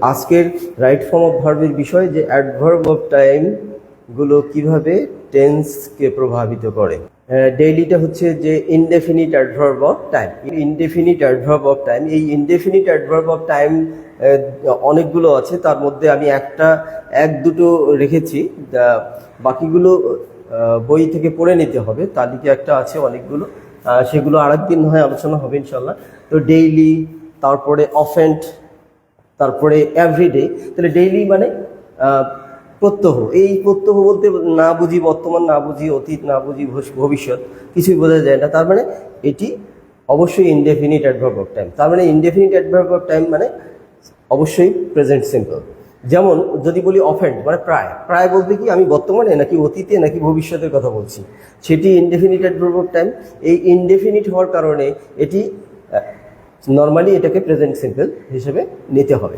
আজকের right form of ভার্বের বিষয় যে অ্যাডভার্ব অফ টাইম গুলো কিভাবে টেন্সকে প্রভাবিত করে। ডেইলিটা হচ্ছে যে indefinite adverb of time. Indefinite adverb of time, এই ইনডেফিনিট অ্যাডভার্ব অফ টাইম অনেকগুলো আছে, তার মধ্যে আমি এক দুটো রেখেছি, বাকিগুলো বই থেকে পড়ে নিতে হবে। তালিকা একটা আছে অনেকগুলো, সেগুলো আরেকদিন হয় আলোচনা হবে ইনশাল্লাহ। তো ডেইলি, তারপরে অফেন্ট, তারপরে এভরিডে। তাহলে ডেইলি মানে প্রত্যহ। এই প্রত্যহ বলতে না বুঝি বর্তমান, না বুঝি অতীত, না বুঝি ভবিষ্যৎ, কিছুই বোঝা যায় না। তার মানে এটি অবশ্যই ইনডেফিনিট অ্যাডভার্ব অফ টাইম। তার মানে ইনডেফিনিট অ্যাডভার্ব অফ টাইম মানে অবশ্যই প্রেজেন্ট সিম্পল। যেমন যদি বলি অফেন্ট মানে প্রায়, প্রায় বলতে কি আমি বর্তমানে নাকি অতীতে নাকি ভবিষ্যতের কথা বলছি, সেটি ইনডেফিনিট অ্যাডভার্ব অফ টাইম। এই ইনডেফিনিট হওয়ার কারণে এটি নর্মালি এটাকে প্রেজেন্ট সিম্পল হিসেবে নিতে হবে।